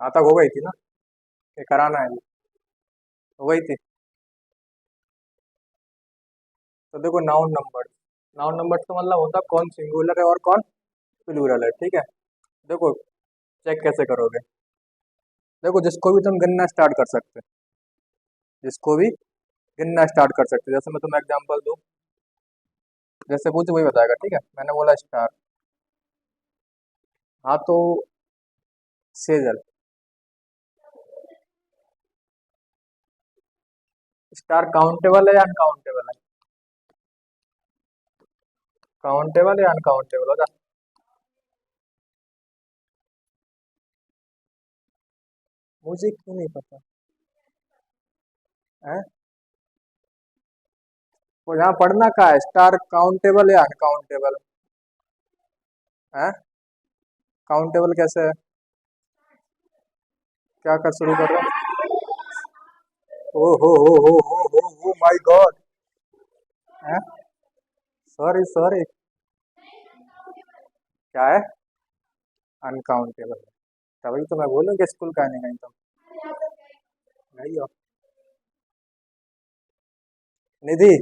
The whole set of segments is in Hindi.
हाँ तक हो गई थी ना, ये कराना है, हो गई थी। तो देखो नाउन नंबर का मतलब होता है कौन सिंगुलर है और कौन प्लूरल है, ठीक है। देखो चेक कैसे करोगे। देखो जिसको भी तुम गिनना स्टार्ट कर सकते हो, जिसको भी गिनना स्टार्ट कर सकते हो, जैसे मैं तुम्हें एग्जांपल दूं, जैसे पूछे वही बताएगा, ठीक है। मैंने बोला स्टार, हाँ तो सेजल। स्टार काउंटेबल है या अनकाउंटेबल है? काउंटेबल या अनकाउंटेबल होगा? मुझे क्यों नहीं पता है। वो यहाँ पढ़ना का है, स्टार काउंटेबल या अनकाउंटेबल है? काउंटेबल कैसे है? क्या कर शुरू कर रहे हो? ओ हो माय गॉड। है, सॉरी सॉरी। क्या है? अनकाउंटेबल। तभी तो मैं बोलूँ कि स्कूल का नहीं, कहीं तुम नहीं हो। निधि,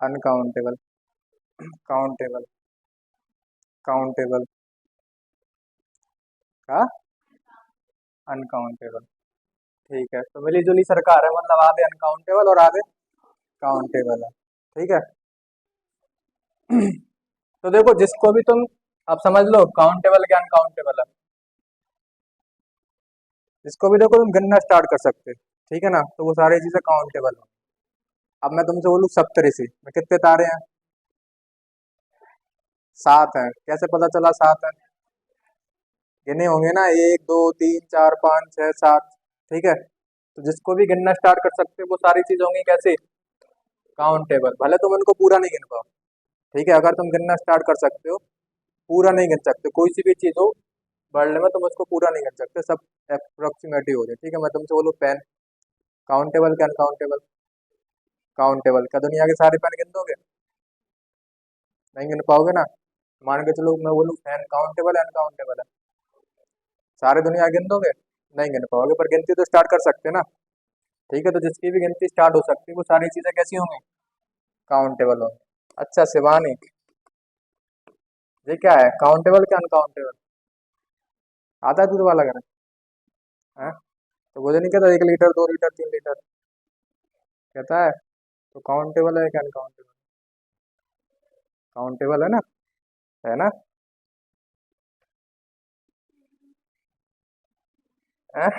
अनकाउंटेबल। काउंटेबल, काउंटेबल का अनकाउंटेबल। ठीक है, तो मिली जुली सरकार है, मतलब आधे अनकाउंटेबल और आधे काउंटेबल है, ठीक है। तो देखो जिसको भी तुम, अब समझ लो काउंटेबल क्या अनकाउंटेबल है, जिसको भी देखो तुम गिनना स्टार्ट कर सकते हो, ठीक है ना, तो वो सारी चीजें काउंटेबल हो। अब मैं तुमसे बोलूँ सप्तऋषि में कितने तारे हैं? 7 हैं, कैसे पता चला 7 है? गिने होंगे ना, 1 2 3 4 5 6 7, ठीक है। तो जिसको भी गिनना स्टार्ट कर सकते हो वो सारी चीज होंगी कैसे? काउंटेबल, भले तुम उनको पूरा नहीं गिन पाओ, ठीक है। अगर तुम गिनना स्टार्ट कर सकते हो, पूरा नहीं गिन सकते, कोई सी भी चीज हो वर्ल्ड में तुम उसको पूरा नहीं गिन सकते, सब अप्रोक्सीमेटली हो जाए, ठीक है। मैं तुमसे बोलूँ पेन, काउंटेबल क्या अनकाउंटेबल? काउंटेबल। क्या दुनिया के सारे पेन गिन दोगे? नहीं गिन पाओगे ना। मान के चलो मैं बोलूँ फैन काउंटेबल है अनकाउंटेबल है, सारे दुनिया गिन दोगे? नहीं गिन पाओगे, पर गिनती तो स्टार्ट कर सकते हैं ना, ठीक है। तो जिसकी भी गिनती स्टार्ट हो सकती है वो सारी चीजें कैसी होंगी? काउंटेबल होंगी। अच्छा शिवानी, ये क्या है, काउंटेबल क्या अनकाउंटेबल? आता है दूध वाला घर है? तो मुझे नहीं कहता 1 लीटर 2 लीटर 3 लीटर, कहता है। तो काउंटेबल है क्या अनकाउंटेबल? काउंटेबल है ना, है ना? है?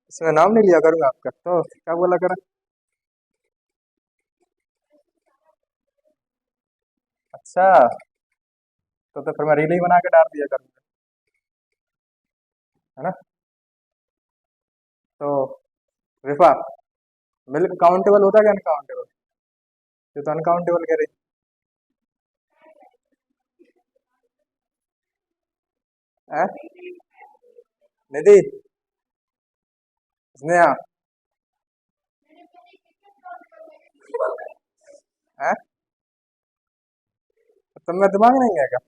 इसमें नाम नहीं लिया करूंगा आपका, तो क्या बोला करा। अच्छा, तो फिर मैं रील ही बना के डाल दिया करूंगा, है ना। तो रिफा, मिल्क काउंटेबल होता है क्या अनकाउंटेबल? ये तो अनकाउंटेबल कह रही है। निधि, स्नेहा, है? तुम में दिमाग नहीं है क्या?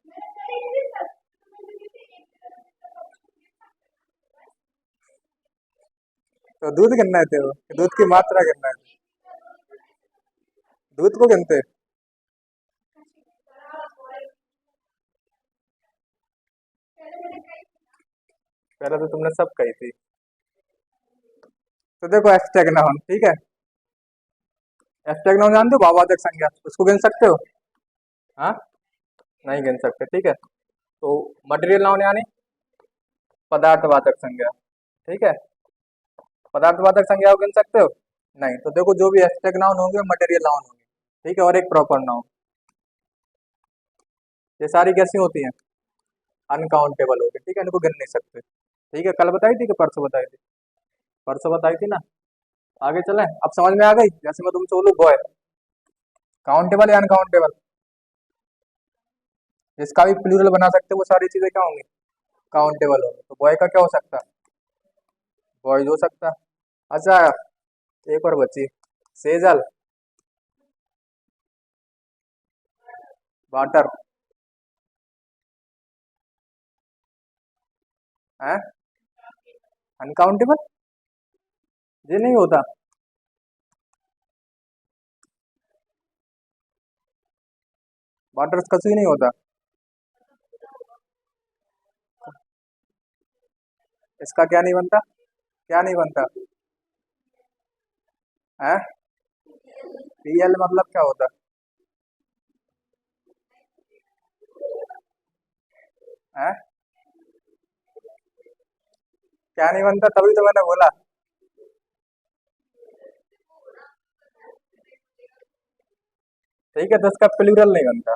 तो दूध गिनना है तेरे को, दूध की मात्रा गिनना है? दूध को गिनते? पहले तो तुमने सब कही थी। तो देखो एस्टेग नाउन, ठीक है। एस्टेग नाउन जानते हो, भाववाचक संज्ञा, उसको गिन सकते हो? हाँ, नहीं गिन सकते, ठीक है। तो मटेरियल नाउन यानी पदार्थवाचक संज्ञा, ठीक है। पदार्थवाचक संज्ञा को गिन सकते हो? नहीं। तो देखो जो भी एब्स्ट्रैक्ट नाउन होंगे मटेरियल नाउन होंगे, ठीक है, और एक प्रॉपर नाउन, ये सारी कैसी होती हैं? अनकाउंटेबल होगी, ठीक है, इनको गिन नहीं सकते, ठीक है। कल बताई थी कि परसों बताई थी? परसों बताई थी ना। आगे चलें, अब समझ में आ गई। जैसे मैं तुमसे बोलूँ बॉय, काउंटेबल या अनकाउंटेबल? जिसका भी प्लूरल बना सकते हो वो सारी चीजें क्या होंगी? काउंटेबल होंगी। तो बॉय का क्या हो सकता है? बॉयज हो सकता है। अच्छा, एक और बची, सेजल। वाटर है। अनकाउंटेबल, ये नहीं होता। वाटर्स कभी नहीं होता। इसका क्या नहीं बनता, क्या नहीं बनता है। पीएल मतलब क्या होता है। क्या नहीं बनता, तभी तो मैंने बोला। ठीक है, तो इसका प्लूरल नहीं बनता।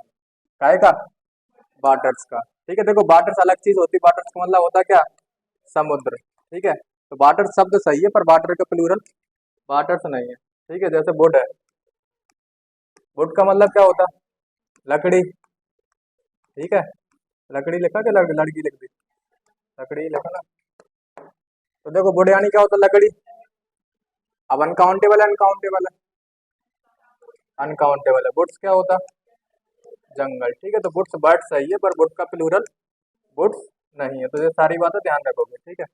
काय का, वाटर्स का। ठीक है, देखो वाटर्स अलग चीज होती है, वाटर्स का मतलब होता क्या, समुद्र। ठीक है, तो वाटर शब्द सही है पर वाटर का प्लूरल वाटर्स नहीं है। ठीक है, जैसे वुड है, वुड का मतलब क्या होता, लकड़ी। ठीक है, लकड़ी लिखा क्या लड़की लिख दी, लकड़ी लिखा ना। तो देखो वुड यानी क्या होता, लकड़ी। अब अनकाउंटेबल है, अनकाउंटेबल है, अनकाउंटेबल है। वुड्स क्या होता, जंगल। ठीक है, तो वुड्स बर्ड सही है पर वुड का प्लूरल वुड्स नहीं है। तो ये सारी बातें ध्यान रखोगे। ठीक है,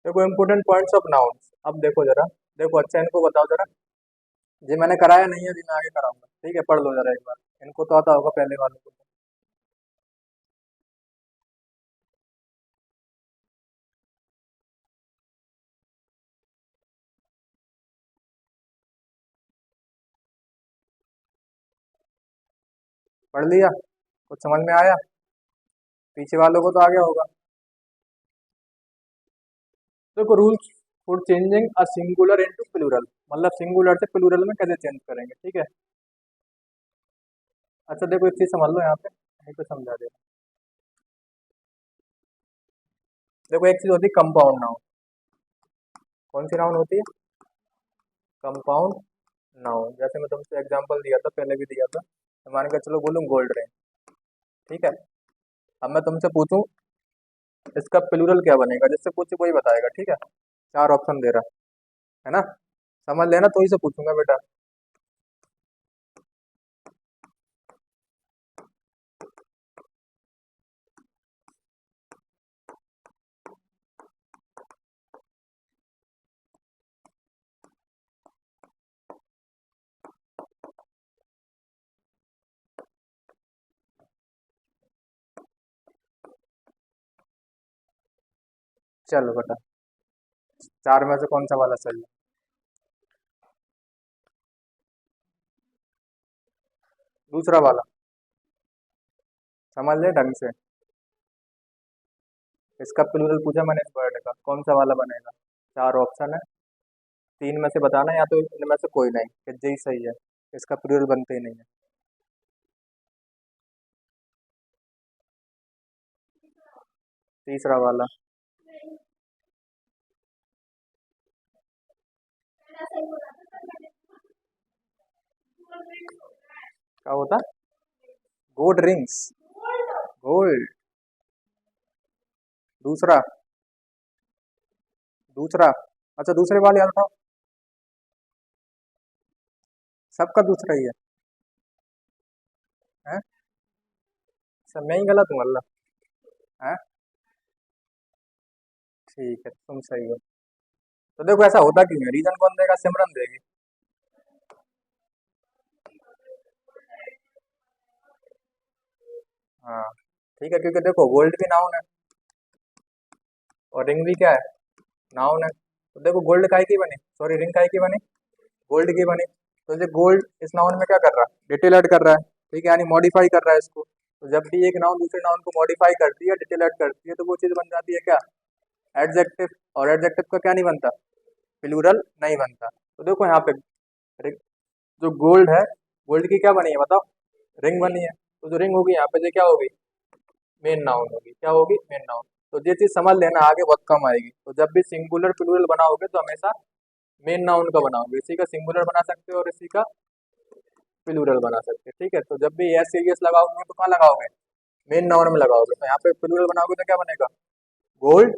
देखो इंपोर्टेंट पॉइंट्स ऑफ नाउन्स। अब देखो जरा, देखो अच्छा इनको बताओ जरा। जी मैंने कराया नहीं है, जी मैं आगे कराऊंगा। ठीक है, पढ़ लो जरा एक बार, इनको तो आता होगा पहले वालों को। पढ़ लिया, कुछ समझ में आया, पीछे वालों को तो आ गया होगा। देखो rules for changing a singular into plural, मतलब सिंगुलर से प्लूरल में कैसे चेंज करेंगे। ठीक है, अच्छा देखो एक चीज समझ लो यहाँ पे, यहीं पे समझा दे। देखो एक चीज होती है कंपाउंड नाउन। कौन सी नाउन होती है, कंपाउंड नाउन। जैसे मैं तुमसे एग्जांपल दिया था, पहले भी दिया था। तो मान के चलो बोलूँ गोल्ड रिंग। ठीक है, अब मैं तुमसे पूछूं इसका प्लूरल क्या बनेगा, जिससे पूछे वही बताएगा। ठीक है, चार ऑप्शन दे रहा है ना, समझ लेना, तो ही से पूछूंगा बेटा। चलो बेटा, चार में से कौन सा वाला सही है। दूसरा वाला, समझ ले ढंग से। इसका प्लूरल पूछा मैंने इस वर्ड का, कौन सा वाला बनेगा। चार ऑप्शन है, तीन में से बताना, या तो इनमें से कोई नहीं कि जी सही है, इसका प्लूरल बनते ही नहीं है। तीसरा वाला, क्या होता, गोल्ड रिंग्स, गोल्ड। दूसरा, दूसरा, अच्छा दूसरे वाले याद था, सबका दूसरा ही है। सब मैं ही गलत हूँ अल्लाह है। ठीक है, तुम सही हो। तो देखो ऐसा होता क्यों है, रीजन कौन देगा, सिमरन देगी। हाँ ठीक है, क्योंकि देखो गोल्ड भी नाउन है और रिंग भी क्या है, नाउन है। तो देखो गोल्ड काय की बनी, सॉरी रिंग काय की बनी, गोल्ड की बनी। तो ये गोल्ड इस नाउन में क्या कर रहा है, डिटेल ऐड कर रहा है। ठीक है, यानी मॉडिफाई कर रहा है इसको। तो जब भी एक नाउन दूसरे नाउन को मॉडिफाई करती है, डिटेल ऐड करती है, तो वो चीज बन जाती है क्या, एडजेक्टिव। और एडजेक्टिव का क्या नहीं बनता, प्लूरल नहीं बनता। तो देखो यहाँ पे जो गोल्ड है, गोल्ड की क्या बनी है बताओ, रिंग बनी है। तो जो रिंग होगी यहाँ पे, ये क्या होगी, मेन नाउन होगी। क्या होगी, मेन नाउन। तो ये चीज समझ लेना, आगे बहुत कम आएगी। तो जब भी सिंगुलर प्लूरल बनाओगे तो हमेशा मेन नाउन का बनाओगे, इसी का सिंगुलर बना सकते हो और इसी का प्लूरल बना सकते हैं। ठीक है, तो जब भी एस सीरियस लगाओगे तो कहाँ लगाओगे, मेन नाउन में लगाओगे। तो यहाँ पे प्लूरल बनाओगे तो क्या बनेगा, गोल्ड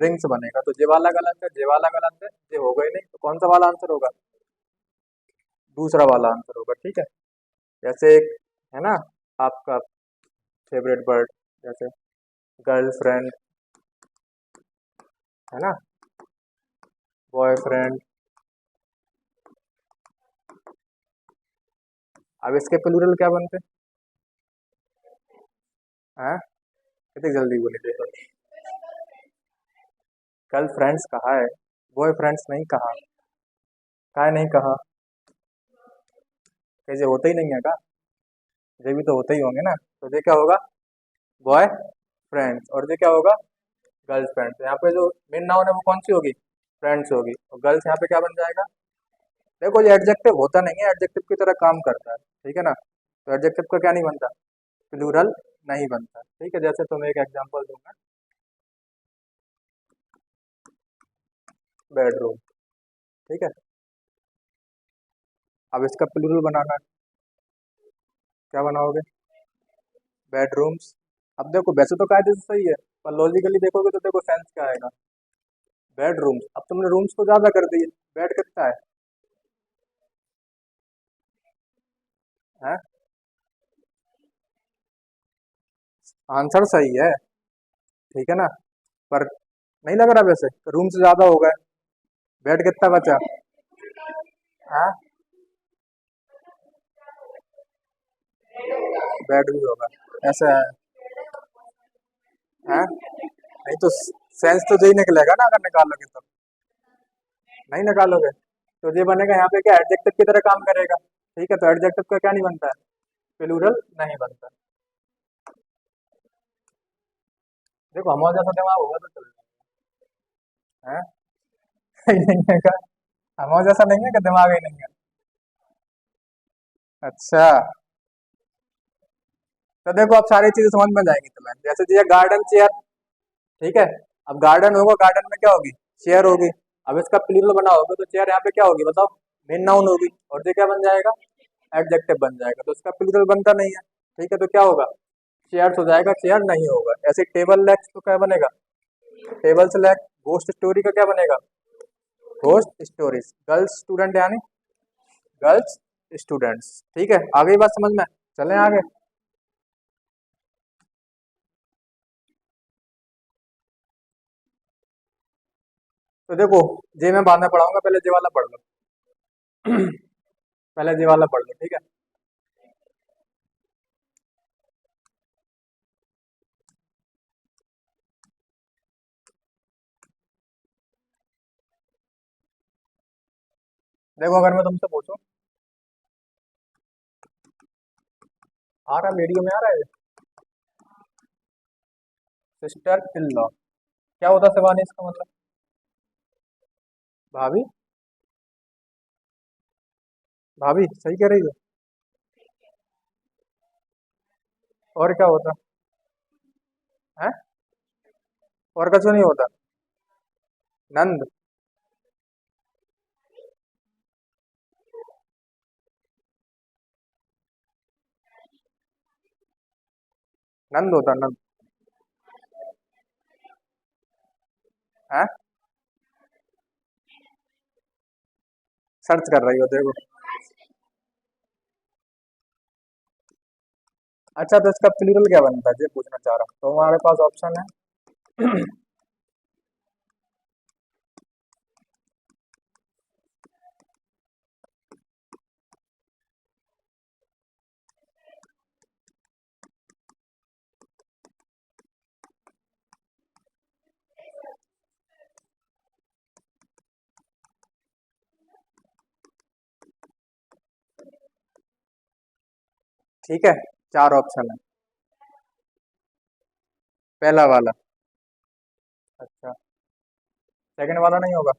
रिंग्स बनेगा। तो जे वाला गलत है, जे वाला गलत है, जे होगा ही नहीं। तो कौन सा वाला आंसर होगा, दूसरा वाला आंसर होगा। ठीक है, जैसे एक है ना आपका फेवरेट बर्ड, जैसे गर्लफ्रेंड, है ना, बॉयफ्रेंड। अब इसके प्लूरल क्या बनते हैं? कितनी जल्दी बोले देखो। गर्लफ्रेंड्स कहा है, बॉयफ्रेंड्स नहीं कहा। काहे नहीं कहा? कैसे होते ही नहीं है का? ये भी तो होते ही होंगे ना। तो ये क्या होगा? Boy friends. और ये क्या होगा? Girls friends. यहाँ पे जो मेन नाउन है वो कौन सी होगी? फ्रेंड्स होगी। और गर्ल्स यहाँ पे क्या बन जाएगा? देखो ये एडजेक्टिव होता नहीं है, एडजेक्टिव की तरह काम करता है, ठीक है ना। तो एडजेक्टिव का क्या नहीं बनता? प्लूरल नहीं बनता, ठीक है। जैसे तुम्हें एक एग्जांपल दूंगा, बेडरूम, ठीक है। अब इसका प्लूरल बनाना है, क्या बनाओगे? बेडरूम्स। अब देखो वैसे तो कायदे से सही है, पर लॉजिकली देखोगे तो देखो सेंस क्या आएगा? बेडरूम्स। अब तुमने रूम्स को ज्यादा कर दिए, बेड कितना है? आंसर सही है, ठीक है ना। पर नहीं लग रहा वैसे, रूम्स ज्यादा हो गए, बेड कितना बचा? हाँ, बेड भी होगा, ऐसा है। हाँ? नहीं तो सेंस तो यही निकलेगा ना अगर निकालोगे तो। नहीं निकालोगे तो ये बनेगा यहाँ पे क्या, एडजेक्टिव की तरह काम करेगा, ठीक है। तो एडजेक्टिव का क्या नहीं बनता है? प्लूरल नहीं बनता। देखो हमारा जैसा दिमाग होगा तो चल है। नहीं है का? हमारा जैसा नहीं है कि दिमाग ही नहीं है? अच्छा, तो देखो अब सारी चीजें समझ में जाएंगी तुम्हें। जैसे ये गार्डन चेयर, ठीक है। अब गार्डन होगा, गार्डन में क्या होगी? चेयर होगी। अब इसका प्लूरल बनाओगे तो चेयर यहाँ पे क्या होगी बताओ? मेन नाउन होगी। और ये क्या बन जाएगा? एडजेक्टिव बन जाएगा। तो इसका प्लूरल बनता नहीं है, ठीक है। तो क्या होगा? चेयर्स हो जाएगा, चेयर नहीं होगा। ऐसे टेबल लेग्स तो क्या बनेगा? Tables leg. घोस्ट स्टोरी का क्या बनेगा? Ghost stories. गर्ल्स स्टूडेंट यानी गर्ल्स स्टूडेंट्स, ठीक है। आ गई बात समझ में? चलें आगे। तो देखो जे मैं बाद में पढ़ाऊंगा, पहले जे वाला पढ़ लो। पहले जे वाला पढ़ लो, ठीक है। देखो अगर मैं तुमसे पूछूं, आ रहा वीडियो में आ रहा है, सिस्टर इन लॉ, क्या होता है शिवानी इसका मतलब? भाभी। भाभी सही कह रही हो? और क्या होता है? और कुछ नहीं होता? नंद। नंद होता, नंद। है? सर्च कर रही हो देखो। अच्छा तो इसका प्लूरल क्या बनता है ये पूछना चाह रहा हूँ। तो हमारे पास ऑप्शन है। ठीक है, चार ऑप्शन है। पहला वाला। अच्छा, सेकंड वाला नहीं होगा?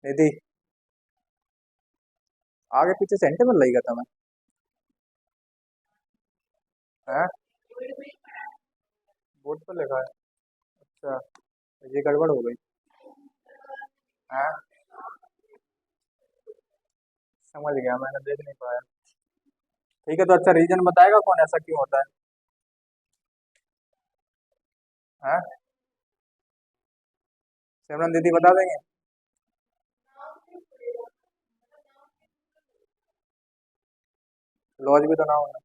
निधि। आगे पीछे सेंटीमेंट लगेगा तुम्हें? है? बोर्ड पर लिखा है? अच्छा, ये गड़बड़ हो गई। है? समझ गया, मैंने देख नहीं पाया। ठीक है, तो अच्छा रीजन बताएगा कौन, ऐसा क्यों होता है? सिमरन दीदी बता देंगे? लॉज भी तो ना होना।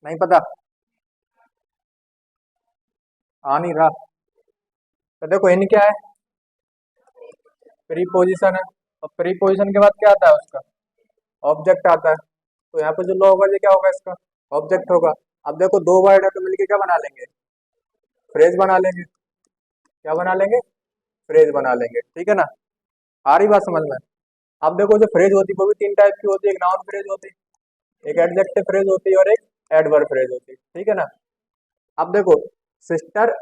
नहीं पता, आ नहीं रहा। तो देखो इन क्या है, प्रीपोजिशन है, और प्रीपोजिशन के बाद क्या आता है उसका, ऑब्जेक्ट आता है। तो यहाँ पे जो लॉ होगा ये क्या होगा, इसका ऑब्जेक्ट होगा। अब देखो दो वर्ड है तो मिलके क्या बना लेंगे, फ्रेज बना लेंगे। क्या बना लेंगे, फ्रेज बना लेंगे, ठीक है ना। आ रही बात समझ में। अब देखो जो फ्रेज होती है वो भी तीन टाइप की होती है, एक नाउन फ्रेज होती है, एक एडजेक्टिव फ्रेज होती है, और एक एडवर्ब फ्रेज होती है, ठीक है ना। अब देखो सिस्टर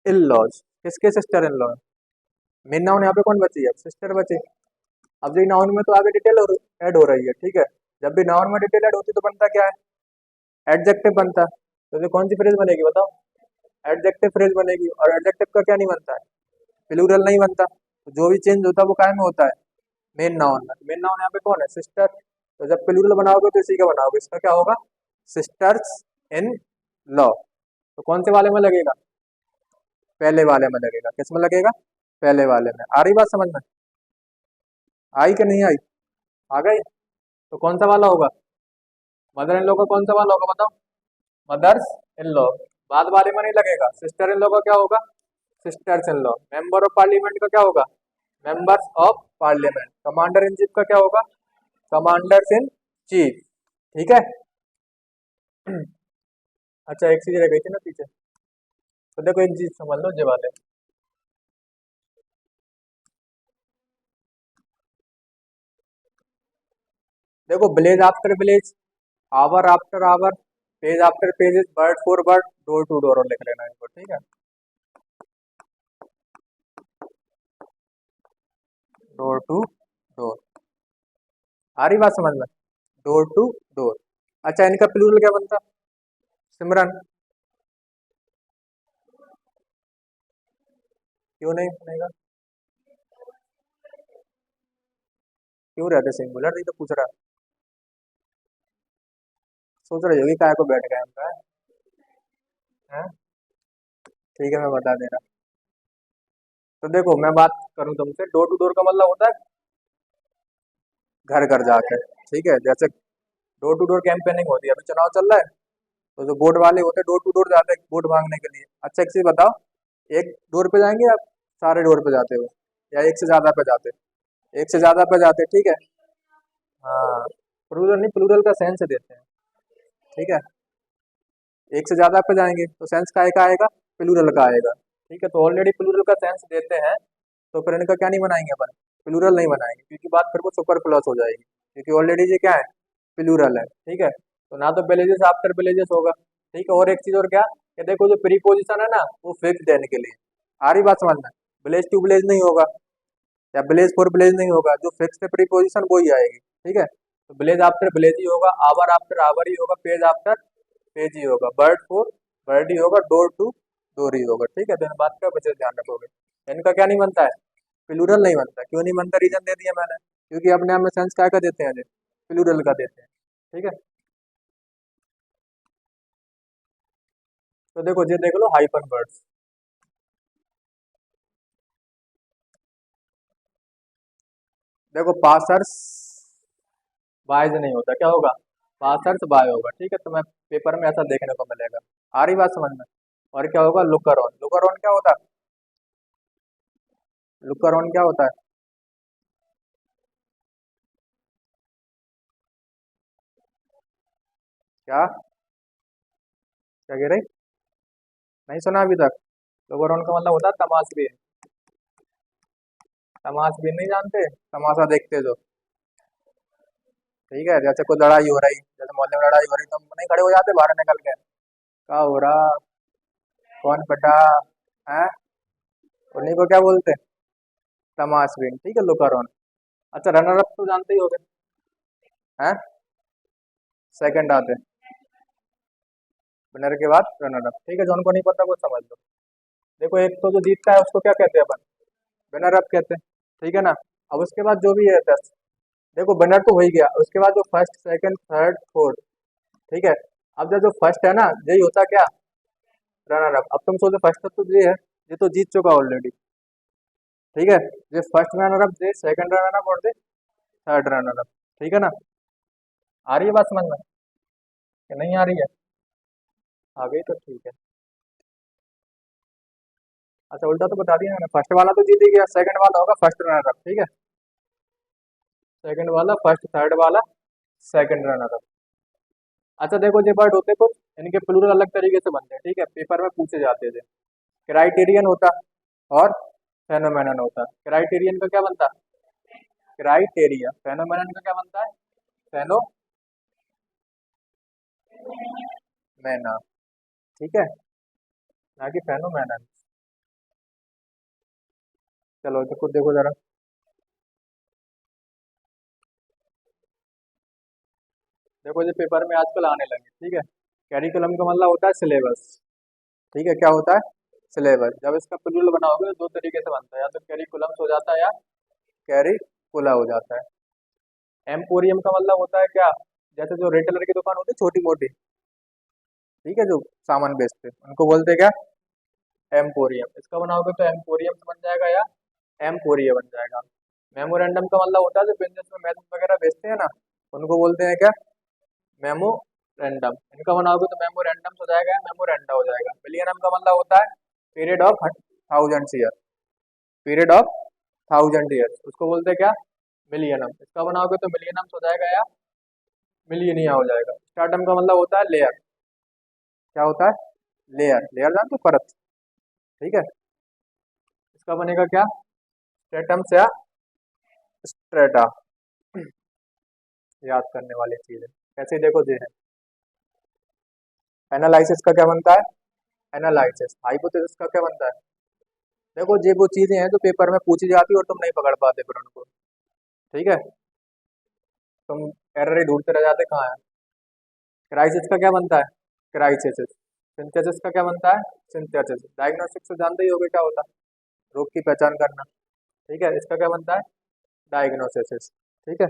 इन लॉज, किसके sister in law, main noun यहाँ पे कौन बची है, सिस्टर बची। अब जो नाउन में तो आगे डिटेल ऐड हो रही है, ठीक है। जब भी नाउन में डिटेल ऐड होती है तो बनता क्या है, एडजेक्टिव बनता है। तो ये कौन सी फ्रेज बनेगी बताओ, एडजेक्टिव फ्रेज बनेगी। और एडजेक्टिव का क्या नहीं बनता है, प्लूरल नहीं बनता। तो जो भी चेंज होता है वो काय में होता है, मेन नाउन में। मेन नाउन यहाँ पे कौन है, सिस्टर। तो जब प्लूरल बनाओगे तो इसी का बनाओगे, इसका क्या होगा, सिस्टर्स इन लॉ। तो कौन से वाले में लगेगा, पहले वाले में लगेगा। किस में लगेगा, पहले वाले में। आ रही बात समझ में, आई कि नहीं आई, आ गई। तो कौन सा वाला होगा, मदर इन लॉ का कौन सा वाला होगा बताओ, मदर्स इन लॉ। बाद वाले में नहीं लगेगा। सिस्टर इन लॉ का क्या होगा, sisters in law. Member of parliament का क्या होगा, members of parliament. Commander in chief का क्या होगा, कमांडर्स इन चीफ, ठीक है। अच्छा एक चीज रह गई थी ना पीछे, तो देखो एक चीज समझ लो, ये वाले देखो, village after village, hour after hour, page after pages, word for word, door to door, और लिख लेना इनको, ठीक है। डोर टू डोर, आ रही बात समझ में, डोर टू डोर। अच्छा इनका प्लूरल क्या बनता, सिमरन। क्यों नहीं बनेगा, क्यों रहते सिंगुलर, नहीं तो पूछ रहा, सोच रही होगी काय को बैठ गए हम का है। ठीक है मैं बता दे रहा। तो देखो मैं बात करूं तुमसे, डोर टू डोर का मतलब होता है घर घर जाकर, ठीक है। जैसे डोर टू डोर कैंपेनिंग होती है, अभी चुनाव चल रहा है, तो जो वोट वाले होते हैं डोर टू डोर जाते हैं वोट मांगने के लिए। अच्छा एक चीज बताओ, एक डोर पे जाएंगे आप, सारे डोर पे जाते हो, या एक से ज्यादा पे जाते, एक से ज्यादा पे जाते, ठीक है। हाँ, प्लूरल नहीं, प्लूरल का सेंस देते हैं, ठीक है। एक से ज्यादा पे जाएंगे तो सेंस का एक आएगा, प्लूरल का आएगा, ठीक है। तो ऑलरेडी प्लूरल का सेंस देते हैं, तो फिर इनका क्या नहीं बनाएंगे अपन, प्लूरल नहीं बनाएंगे, क्योंकि बात फिर वो सुपर प्लस हो जाएगी, क्योंकि ऑलरेडी ये क्या है, प्लूरल है, ठीक है। तो ना तो विलेजेस आफ्टर विलेजेस होगा, ठीक है। और एक चीज और क्या, कि देखो जो प्रीपोजिशन है ना वो फिक्स देने के लिए, आ रही बात समझ में, विलेज टू विलेज नहीं होगा, या विलेज फॉर विलेज नहीं होगा, जो फिक्स है प्रीपोजिशन वो ही आएगी, ठीक है। तो विलेज आफ्टर विलेज ही होगा, आवर आफ्टर आवर ही होगा, पेज आफ्टर पेज ही होगा, बर्ड फॉर बर्ड ही होगा, डोर टू डोर ही होगा, ठीक है। तो इन बात का बच्चे ध्यान रखोगे। इनका क्या नहीं बनता है, प्लूरल नहीं बनता। क्यों नहीं बनता, रीजन दे दिया मैंने, क्योंकि अपने आप में सेंस क्या का देते हैं, प्लूरल का देते हैं, ठीक है। तो देखो ये देख लो हाइपन वर्ड्स, देखो पासर्स बाय नहीं होता, क्या होगा, पासर्स बाय होगा, ठीक है। तो मैं पेपर में ऐसा देखने को मिलेगा, आ रही बात समझ में। और क्या होगा, लुकर ऑन, लुकर ऑन क्या होता है, लुकर ऑन क्या होता है, क्या क्या कह रही, नहीं सुना अभी तक। लुकर ऑन का मतलब होता है तमाशबीन, तमाशबीन नहीं जानते, तमाशा देखते जो, ठीक है। जैसे कोई लड़ाई हो रही, जैसे मोहल्ले में लड़ाई हो रही तो हम नहीं खड़े हो जाते बाहर निकल के, क्या हो रहा, कौन पिटा है, उन्हीं को क्या बोलते हैं, तमाशबीन, ठीक है, लुकर ऑन। अच्छा रनर अप तो जानते ही होगे, हैं, सेकंड आते हैं, विनर के बाद रनर अप, ठीक है। जो उनको नहीं पता वो समझ लो। देखो एक तो जो जीतता है उसको क्या कहते हैं अपन, विनर अप कहते हैं, ठीक है ना। अब उसके बाद जो भी है 10, देखो विनर तो हो ही गया, उसके बाद जो फर्स्ट सेकंड थर्ड फोर्थ, ठीक है। अब जो फर्स्ट है ना यही होता क्या, रनर अप। अब तुम सोचो फर्स्ट तो ये है, ये तो जीत चुका ऑलरेडी, ठीक है। ये फर्स्ट रनर अप, ये सेकंड रनर अप, और ये थर्ड रनर अप। ठीक है ना? आ रही है बात समझ में कि नहीं आ रही है? आ गई तो ठीक है। अच्छा, उल्टा तो बता दिया मैंने, फर्स्ट वाला तो जीत ही गया, सेकंड वाला होगा फर्स्ट रनर अप। ठीक है, सेकंड वाला फर्स्ट, थर्ड वाला सेकंड रनर अप। अच्छा देखो, ये वर्ड होते कुछ, इनके प्लूरल अलग तरीके से बनते हैं। ठीक है, पेपर में पूछे जाते थे। क्राइटेरियन होता और फेनोमेनन होता। क्राइटेरियन का क्या बनता? क्राइटेरिया। फेनोमेनन का क्या बनता है? फेनोमेना। ठीक है, ना कि फेनोमेनन। चलो देखो देखो जरा, देखो ये पेपर में आजकल आने लगे। ठीक है, कैरिकुलम का मतलब होता है सिलेबस। ठीक है, क्या होता है? सिलेबस। जब इसका प्लूरल बनाओगे तो दो तरीके से बनता है, या तो कैरिकुलम्स हो जाता है या कैरिकुला हो जाता है। एम्पोरियम का मतलब होता है क्या? जैसे जो रिटेलर की दुकान होती है छोटी मोटी, ठीक है, जो सामान बेचते हैं, उनको बोलते हैं क्या? एम्पोरियम। इसका बनाओगे तो एम्पोरियम से बन जाएगा या एम्पोरिया बन जाएगा। मेमोरेंडम का मतलब होता है जो बिजनेस में मैसेज वगैरह भेजते हैं ना, उनको बोलते हैं क्या? मेमोरेंडम। इनका बनाओगे तो मेमोरेंडम हो जाएगा, मेमोरेंडा हो जाएगा। मिलियनम का मतलब होता है period of thousand year. Period of thousand years, उसको बोलते हैं क्या? मिलियनम। इसका बनाओगे तो मिलियनम हो जाएगा या मिलियनिया हो जाएगा। स्टार्टम का मतलब होता है लेयर। क्या होता है? लेयर। लेयर जानते हो? परत। ठीक है, इसका बनेगा क्या? स्ट्रेटम से या स्ट्रेटा। याद करने वाली चीज है। कैसे देखो ये है। एनालिसिस का क्या बनता है? एनालिसिस। हाइपोथेसिस का क्या बनता है? देखो ये वो चीजें हैं जो पेपर में पूछी जाती है और तुम नहीं पकड़ पाते फिर उनको। ठीक है, तुम एरर ही ढूंढते रह जाते कहाँ है। क्राइसिस का क्या बनता है? क्राइसिस। सिंथेसिस का क्या बनता है? सिंथेसिस। डायग्नोस्टिक्स से जानते ही होगे क्या होता है? रोग की पहचान करना। ठीक है, इसका क्या बनता है? डायग्नोसिस। ठीक है,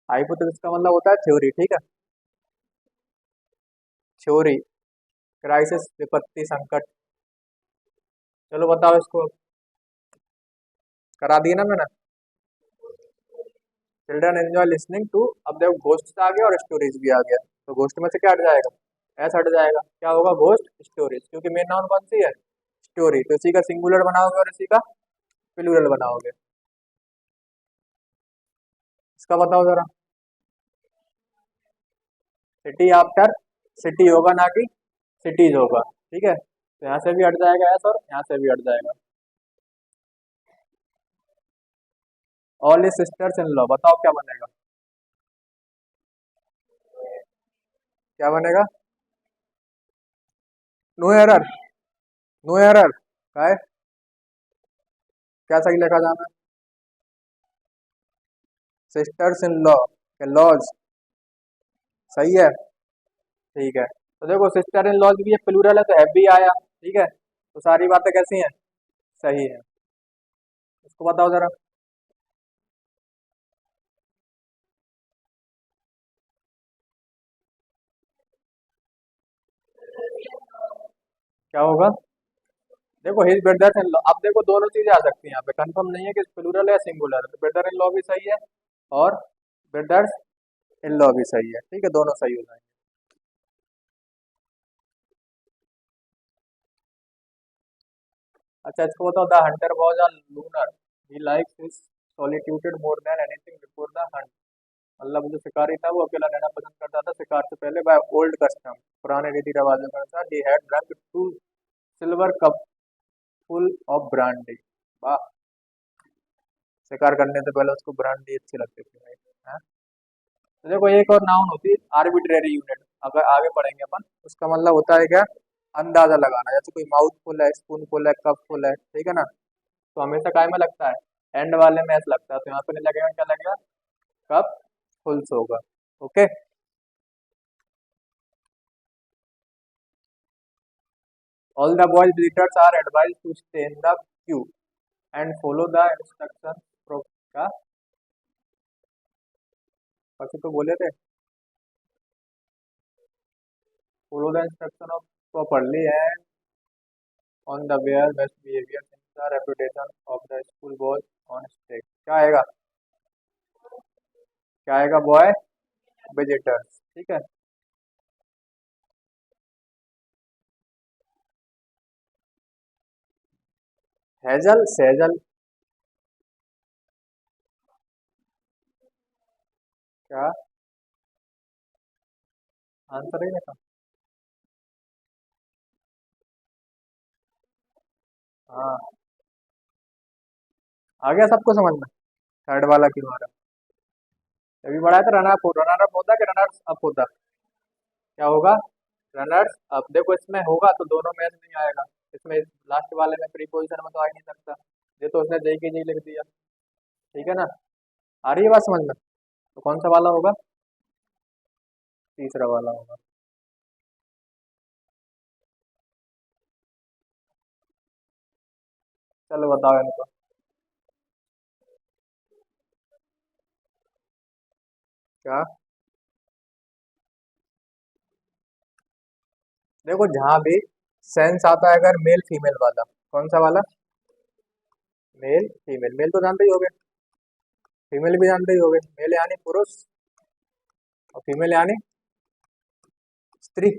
हाइपोथेसिस का मतलब होता है थ्योरी। ठीक है, थ्योरी। क्राइसिस विपत्ति संकट। चलो बताओ इसको, करा दिया ना मैंने। Children enjoy listening to. अब देखो घोस्ट आ गया और स्टोरीज भी आ गया, तो घोस्ट में से क्या हट जाएगा? ऐसा हट जाएगा, क्या होगा? घोस्ट स्टोरीज, क्योंकि मेन नाउन कौन सी है? स्टोरी। तो इसी का सिंगुलर बनाओगे और इसी का प्लूरल बनाओगे। इसका बताओ जरा। सिटी आफ्टर सिटी होगा, ना कि सिटीज होगा। ठीक है, तो यहाँ से भी हट जाएगा ऐसा और यहाँ से भी हट जाएगा। ऑल सिस्टर्स इन लॉ, बताओ क्या बनेगा? क्या बनेगा? No error. नो एरर का है? क्या सही लिखा जाना? सिस्टर्स इन लॉ के लॉज। सही है, ठीक है। तो देखो सिस्टर इन लॉज भी ये प्लूरल है तो हैव भी आया। ठीक है, तो सारी बातें कैसी हैं? सही है। इसको बताओ जरा। क्या होगा? देखो हिज ब्रदर्स इन लॉ, अब देखो दोनों चीजें आ सकती हैं यहाँ पे, कंफर्म नहीं है कि प्लूरल है सिंगुलर है, तो ब्रदर इन लॉ भी सही है और ब्रदर्स इन लॉ भी सही है। ठीक है, दोनों सही हो जाएंगे। अच्छा इसको बताओ, the Hunter was a lunar, he likes his solitude more than anything before the Hunt. मतलब जो शिकारी था वो अकेला रहना पसंद करता था शिकार से पहले, बाय ओल्ड कस्टम, पुराने रीति रिवाजों के अनुसार। He had drunk two silver cup full of brandy. वाह, शिकार करने से पहले उसको ब्रांडी अच्छी लगती थी भाई। हाँ? तो देखो एक और नाउन होती है आर्बिट्रेरी यूनिट, अगर आगे पढ़ेंगे अपन। उसका मतलब होता है क्या? अंदाजा लगाना। जैसे कोई माउथ फुल है, स्पून फुल है, कप फुल है। ठीक है ना? तो हमेशा काय में लगता है? एंड वाले में एस लगता है, तो यहाँ पे नहीं लगेगा, क्या लगेगा? कप फुल्स होगा। Okay. All the boys visitors are advise to stay in the queue and follow the instruction. का परसों तो बोले थे, follow the instruction of properly and on the wear best behaviour in the reputation of the school boy on stage. क्या आएगा? क्या आएगा बॉय, विजिटर्स। ठीक है, हेजल सेजल, क्या आंसर है इसका? हाँ, आ गया सबको समझ में, थर्ड वाला क्यों आ रहा? अभी बढ़ाया था रनर अप होता कि रनर्स अप होता? क्या होगा, रनर्स अप। देखो इसमें होगा तो दोनों मैच नहीं आएगा, इसमें लास्ट वाले में प्रीपोजिशन में तो आ ही नहीं सकता, ये तो उसने जय की जी लिख दिया। ठीक है ना, आ रही है बात समझ में? तो कौन सा वाला होगा, तीसरा वाला होगा। चलो बताओ इनको। क्या, देखो जहां भी सेंस आता है अगर मेल फीमेल वाला, कौन सा वाला, मेल फीमेल, मेल तो जानते ही होगे, फीमेल भी जानते ही होगे, मेल यानी पुरुष और फीमेल यानी स्त्री,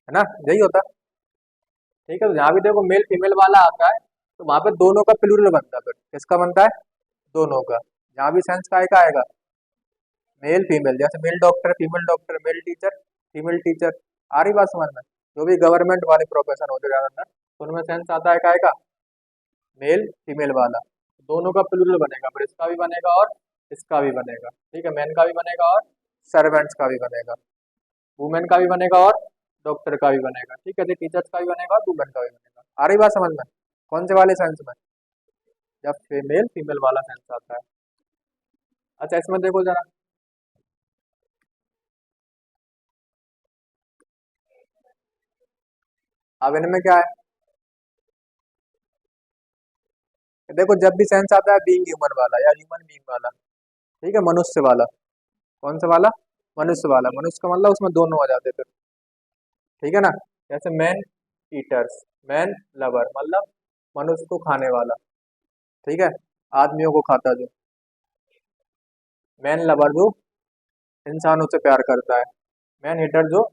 है ना, यही होता है। ठीक है, तो जहाँ भी देखो मेल फीमेल वाला आता है तो वहां पे दोनों का प्लूरल बनता है, फिर किसका बनता है, दोनों का। जहाँ भी सेंस का आएगा मेल फीमेल, जैसे male doctor, male teacher, female teacher. आ रही बात समझ में? जो भी गवर्नमेंट वाले प्रोफेशन होते ज्यादातर, तो उनमें सेंस आता है काय का, मेल फीमेल वाला, दोनों का प्लूरल बनेगा, फिर इसका भी बनेगा और इसका भी बनेगा। ठीक है, मैन का भी बनेगा और सर्वेंट्स का भी बनेगा, वुमेन का भी बनेगा और डॉक्टर का भी बनेगा। ठीक है, टीचर्स का भी बनेगा और वुमेन का भी बनेगा। आ रही बात समझ में? कौन से वाले सेंस में, जब फीमेल फीमेल वाला सेंस आता है। अच्छा इसमें देखो जरा, अब इनमें क्या है, देखो जब भी सेंस आता है बीइंग ह्यूमन वाला या ह्यूमन बीइंग वाला, ठीक है, मनुष्य वाला, कौन सा वाला, मनुष्य वाला, मनुष्य का मतलब उसमें दोनों आ जाते फिर। ठीक है ना, जैसे मैन ईटर्स, मैन लवर मतलब मनुष्य को खाने वाला, ठीक है, आदमियों को खाता जो, मैन लवर जो इंसानों से प्यार करता है, मैन हीटर जो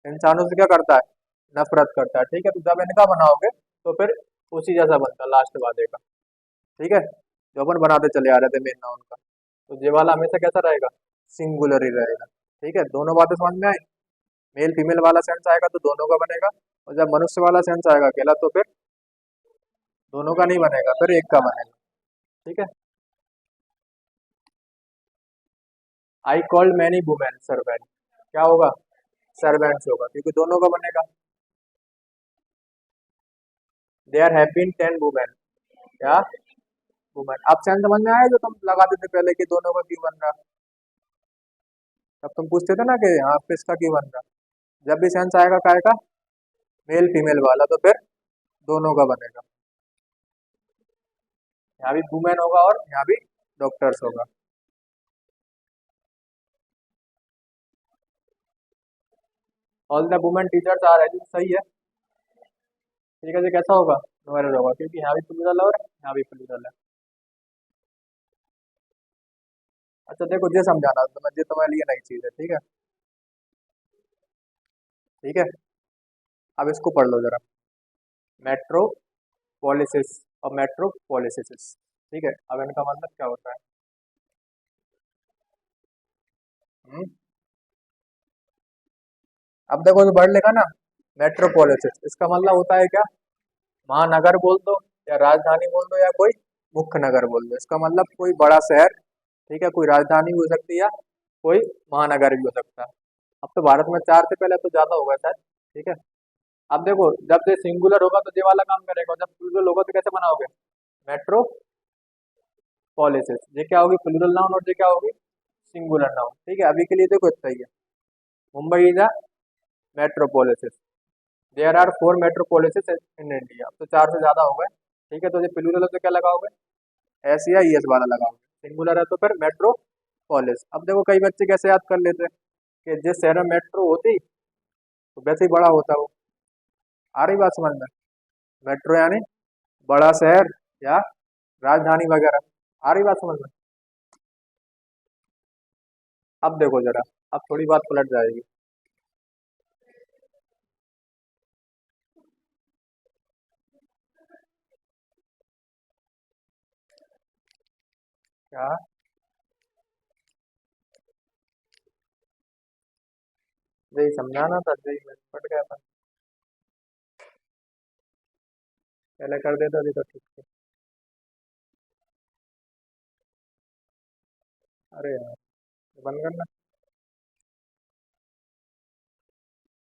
इंसानों से क्या करता है, नफरत करता है। ठीक है, तो जब इनका बनाओगे तो फिर उसी जैसा बनता लास्ट वाले का। ठीक है, जो अपन बनाते चले आ रहे थे मेन नाउन का, तो ये वाला हमेशा कैसा रहेगा, सिंगुलर ही रहेगा। ठीक है, दोनों बातें समझ में आई, मेल फीमेल वाला सेंस आएगा तो दोनों का बनेगा, और जब मनुष्य वाला सेंस आएगा अकेला तो फिर दोनों का नहीं बनेगा, फिर एक का बनेगा। ठीक है, I called many women servant, क्या होगा, सर्वेंट्स होगा, क्योंकि दोनों का बनेगा। They are happy in 10 women, क्या, वुमेन। अब सेंस समझ में आया जो तुम लगाते थे पहले कि दोनों का क्यों बन रहा, तब तुम पूछते थे ना कि हाँ किसका क्यों बन रहा। जब भी सेंस आएगा काय का, मेल फीमेल वाला, तो फिर दोनों का बनेगा, यहाँ भी वुमेन होगा और यहाँ भी डॉक्टर्स होगा। All the women teachers are age, सही है। ठीक है, ये कैसा होगा, नो होगा, क्योंकि यहाँ भी प्लूरल है और यहाँ भी प्लूरल है। अच्छा देखो ये समझाना तो मैं, ये तुम्हारे लिए नई चीज है। ठीक है, ठीक है, अब इसको पढ़ लो जरा, मेट्रोपोलिसिस और मेट्रोपोलिसिस। ठीक है, अब इनका मतलब क्या होता है। हम्म, अब देखो जो वर्ड लिखा ना, मेट्रोपोलिसिस, इसका मतलब होता है क्या, महानगर बोल दो या राजधानी बोल दो या कोई मुख्य नगर बोल दो, इसका मतलब कोई बड़ा शहर। ठीक है, कोई राजधानी भी हो सकती है या कोई महानगर भी हो सकता है। अब तो भारत में चार से पहले तो ज्यादा होगा शायद। ठीक है, अब देखो जब ये सिंगुलर होगा तो ये वाला काम करेगा, जब प्लूरल होगा तो कैसे बनाओगे, मेट्रोपोलिसिस, ये क्या होगी, प्लूरल नाउन, और ये क्या होगी, सिंगुलर नाउन। ठीक है, अभी के लिए देखो इतना ही है, Mumbai is a metropolises, there are 4 metropolises in India, तो चार से ज्यादा हो गए। ठीक है, तो ये प्लूरल है तो क्या लगाओगे, एस या ई एस वाला लगाओगे, सिंगुलर है तो फिर मेट्रोपोलिस। अब देखो कई बच्चे कैसे याद कर लेते हैं कि जिस शहर में मेट्रो होती तो वैसे ही बड़ा होता वो। आ रही बात समझ में, मेट्रो यानी बड़ा शहर या राजधानी वगैरह। आ रही बात समझ में? अब देखो जरा, अब थोड़ी बात पलट जाएगी। क्या? यही समझाना था, यही मैं पट गया था। पहले कर देता अभी तो ठीक थी। अरे यार, बंद करना।